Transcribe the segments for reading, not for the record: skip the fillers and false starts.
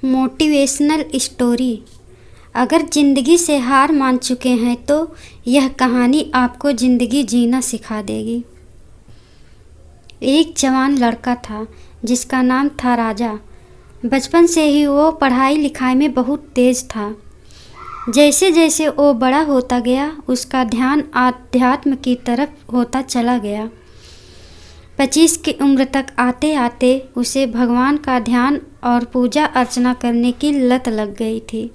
Motivational story. अगर ज़िंदगी से हार मान चुके हैं तो यह कहानी आपको ज़िंदगी जीना सिखा देगी। एक जवान लड़का था जिसका नाम था राजा। बचपन से ही वो पढ़ाई लिखाई में बहुत तेज़ था। जैसे जैसे वो बड़ा होता गया उसका ध्यान आध्यात्म की तरफ होता चला गया। 25 की उम्र तक आते आते उसे भगवान का ध्यान और पूजा अर्चना करने की लत लग गई थी।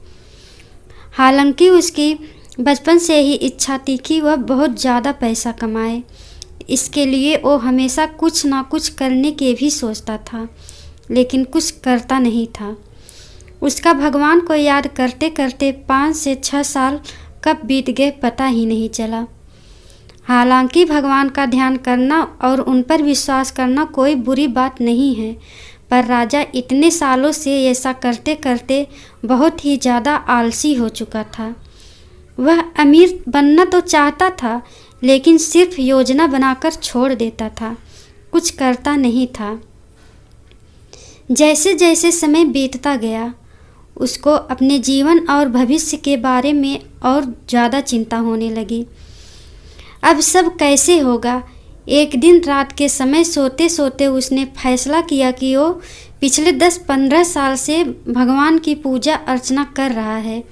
हालांकि उसकी बचपन से ही इच्छा थी कि वह बहुत ज़्यादा पैसा कमाए। इसके लिए वो हमेशा कुछ ना कुछ करने के भी सोचता था, लेकिन कुछ करता नहीं था। उसका भगवान को याद करते करते 5 से 6 साल कब बीत गए पता ही नहीं चला। हालांकि भगवान का ध्यान करना और उन पर विश्वास करना कोई बुरी बात नहीं है, पर राजा इतने सालों से ऐसा करते करते बहुत ही ज़्यादा आलसी हो चुका था। वह अमीर बनना तो चाहता था, लेकिन सिर्फ योजना बनाकर छोड़ देता था, कुछ करता नहीं था। जैसे जैसे समय बीतता गया उसको अपने जीवन और भविष्य के बारे में और ज़्यादा चिंता होने लगी। अब सब कैसे होगा। एक दिन रात के समय सोते सोते उसने फैसला किया कि वो पिछले 10-15 साल से भगवान की पूजा अर्चना कर रहा है,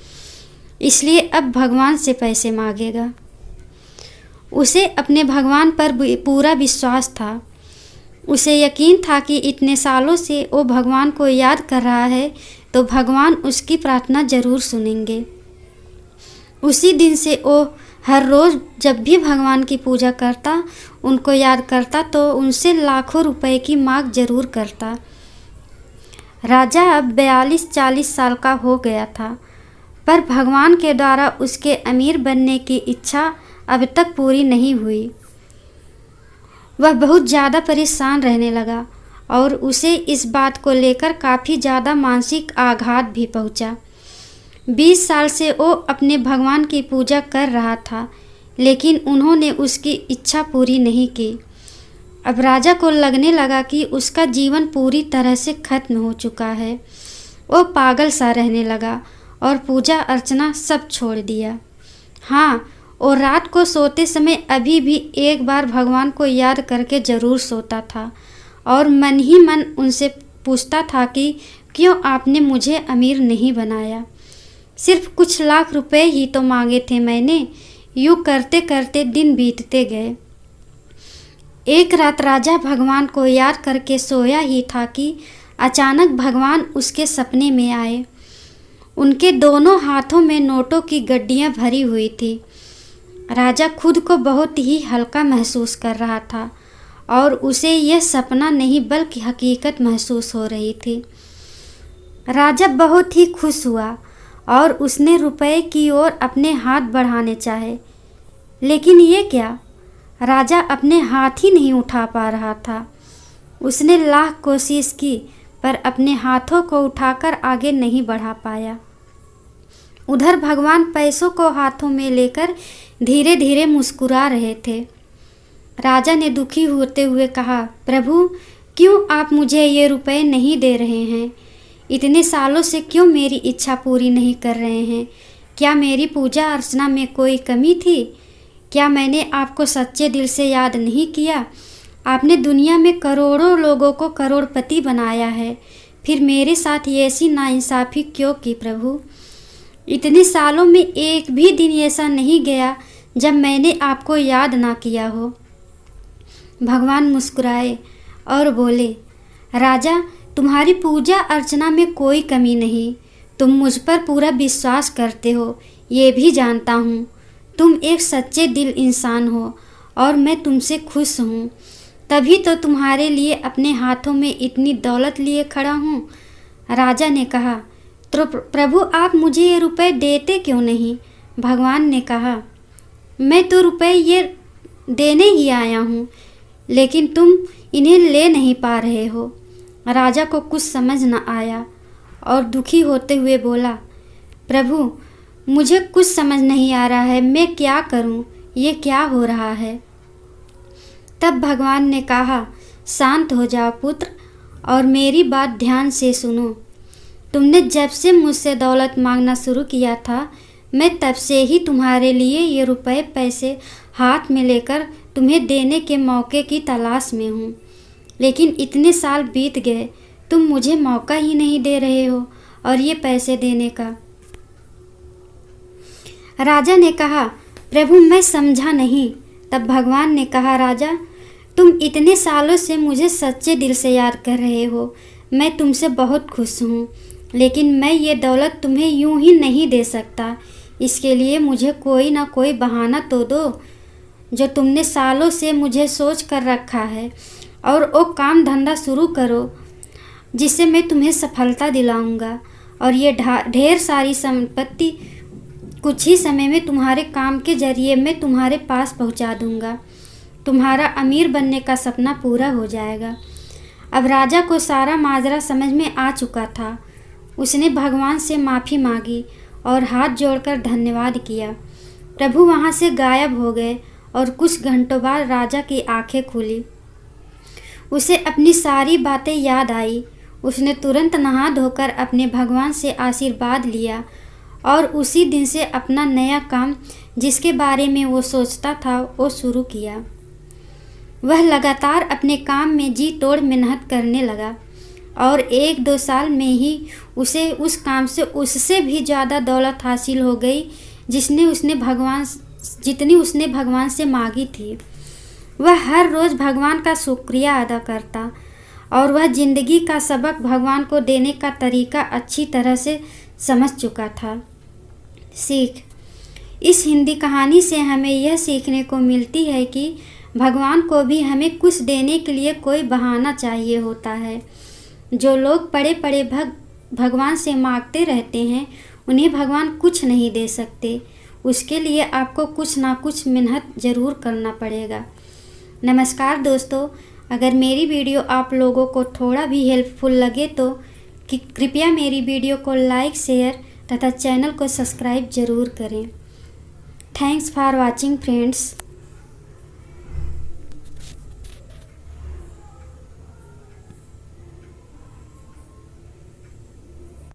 इसलिए अब भगवान से पैसे मांगेगा। उसे अपने भगवान पर पूरा विश्वास था। उसे यकीन था कि इतने सालों से वो भगवान को याद कर रहा है तो भगवान उसकी प्रार्थना ज़रूर सुनेंगे। उसी दिन से वो हर रोज़ जब भी भगवान की पूजा करता, उनको याद करता तो उनसे लाखों रुपए की मांग जरूर करता। राजा अब 42-40 साल का हो गया था, पर भगवान के द्वारा उसके अमीर बनने की इच्छा अब तक पूरी नहीं हुई। वह बहुत ज़्यादा परेशान रहने लगा और उसे इस बात को लेकर काफ़ी ज़्यादा मानसिक आघात भी पहुंचा। 20 साल से वो अपने भगवान की पूजा कर रहा था, लेकिन उन्होंने उसकी इच्छा पूरी नहीं की। अब राजा को लगने लगा कि उसका जीवन पूरी तरह से खत्म हो चुका है। वो पागल सा रहने लगा और पूजा अर्चना सब छोड़ दिया। हाँ, और रात को सोते समय अभी भी एक बार भगवान को याद करके ज़रूर सोता था और मन ही मन उनसे पूछता था कि क्यों आपने मुझे अमीर नहीं बनाया। सिर्फ कुछ लाख रुपए ही तो मांगे थे मैंने। यूँ करते करते दिन बीतते गए। एक रात राजा भगवान को याद करके सोया ही था कि अचानक भगवान उसके सपने में आए। उनके दोनों हाथों में नोटों की गड्डियाँ भरी हुई थी। राजा खुद को बहुत ही हल्का महसूस कर रहा था और उसे यह सपना नहीं बल्कि हकीकत महसूस हो रही थी। राजा बहुत ही खुश हुआ और उसने रुपए की ओर अपने हाथ बढ़ाने चाहे, लेकिन ये क्या, राजा अपने हाथ ही नहीं उठा पा रहा था। उसने लाख कोशिश की पर अपने हाथों को उठाकर आगे नहीं बढ़ा पाया। उधर भगवान पैसों को हाथों में लेकर धीरे धीरे मुस्कुरा रहे थे। राजा ने दुखी होते हुए कहा, प्रभु क्यों आप मुझे ये रुपए नहीं दे रहे हैं? इतने सालों से क्यों मेरी इच्छा पूरी नहीं कर रहे हैं? क्या मेरी पूजा अर्चना में कोई कमी थी? क्या मैंने आपको सच्चे दिल से याद नहीं किया? आपने दुनिया में करोड़ों लोगों को करोड़पति बनाया है, फिर मेरे साथ ये ऐसी नाइंसाफ़ी क्यों की प्रभु? इतने सालों में एक भी दिन ऐसा नहीं गया जब मैंने आपको याद ना किया हो। भगवान मुस्कुराए और बोले, राजा तुम्हारी पूजा अर्चना में कोई कमी नहीं। तुम मुझ पर पूरा विश्वास करते हो, ये भी जानता हूँ। तुम एक सच्चे दिल इंसान हो और मैं तुमसे खुश हूँ, तभी तो तुम्हारे लिए अपने हाथों में इतनी दौलत लिए खड़ा हूँ। राजा ने कहा, तो प्रभु आप मुझे ये रुपए देते क्यों नहीं? भगवान ने कहा, मैं तो रुपए ये देने ही आया हूँ, लेकिन तुम इन्हें ले नहीं पा रहे हो। राजा को कुछ समझ न आया और दुखी होते हुए बोला, प्रभु मुझे कुछ समझ नहीं आ रहा है, मैं क्या करूं? ये क्या हो रहा है? तब भगवान ने कहा, शांत हो जाओ पुत्र और मेरी बात ध्यान से सुनो। तुमने जब से मुझसे दौलत मांगना शुरू किया था, मैं तब से ही तुम्हारे लिए ये रुपए पैसे हाथ में लेकर तुम्हें देने के मौके की तलाश में हूँ। लेकिन इतने साल बीत गए, तुम मुझे मौका ही नहीं दे रहे हो और ये पैसे देने का। राजा ने कहा, प्रभु मैं समझा नहीं। तब भगवान ने कहा, राजा तुम इतने सालों से मुझे सच्चे दिल से याद कर रहे हो, मैं तुमसे बहुत खुश हूँ, लेकिन मैं ये दौलत तुम्हें यूं ही नहीं दे सकता। इसके लिए मुझे कोई ना कोई बहाना तो दो जो तुमने सालों से मुझे सोच कर रखा है, और वो काम धंधा शुरू करो जिससे मैं तुम्हें सफलता दिलाऊंगा, और ये ढेर सारी संपत्ति कुछ ही समय में तुम्हारे काम के जरिए मैं तुम्हारे पास पहुंचा दूंगा। तुम्हारा अमीर बनने का सपना पूरा हो जाएगा। अब राजा को सारा माजरा समझ में आ चुका था। उसने भगवान से माफ़ी मांगी और हाथ जोड़कर धन्यवाद किया। प्रभु वहाँ से गायब हो गए और कुछ घंटों बाद राजा की आंखें खुली। उसे अपनी सारी बातें याद आई। उसने तुरंत नहा धोकर अपने भगवान से आशीर्वाद लिया और उसी दिन से अपना नया काम जिसके बारे में वो सोचता था वो शुरू किया। वह लगातार अपने काम में जी तोड़ मेहनत करने लगा और 1-2 साल में ही उसे उस काम से उससे भी ज़्यादा दौलत हासिल हो गई जितनी उसने भगवान से मांगी थी। वह हर रोज़ भगवान का शुक्रिया अदा करता और वह ज़िंदगी का सबक भगवान को देने का तरीका अच्छी तरह से समझ चुका था। सीख। इस हिंदी कहानी से हमें यह सीखने को मिलती है कि भगवान को भी हमें कुछ देने के लिए कोई बहाना चाहिए होता है। जो लोग पड़े पड़े भगवान से मांगते रहते हैं, उन्हें भगवान कुछ नहीं दे सकते। उसके लिए आपको कुछ ना कुछ मेहनत ज़रूर करना पड़ेगा। नमस्कार दोस्तों, अगर मेरी वीडियो आप लोगों को थोड़ा भी हेल्पफुल लगे तो कृपया मेरी वीडियो को लाइक, शेयर तथा चैनल को सब्सक्राइब ज़रूर करें। Thanks for watching friends.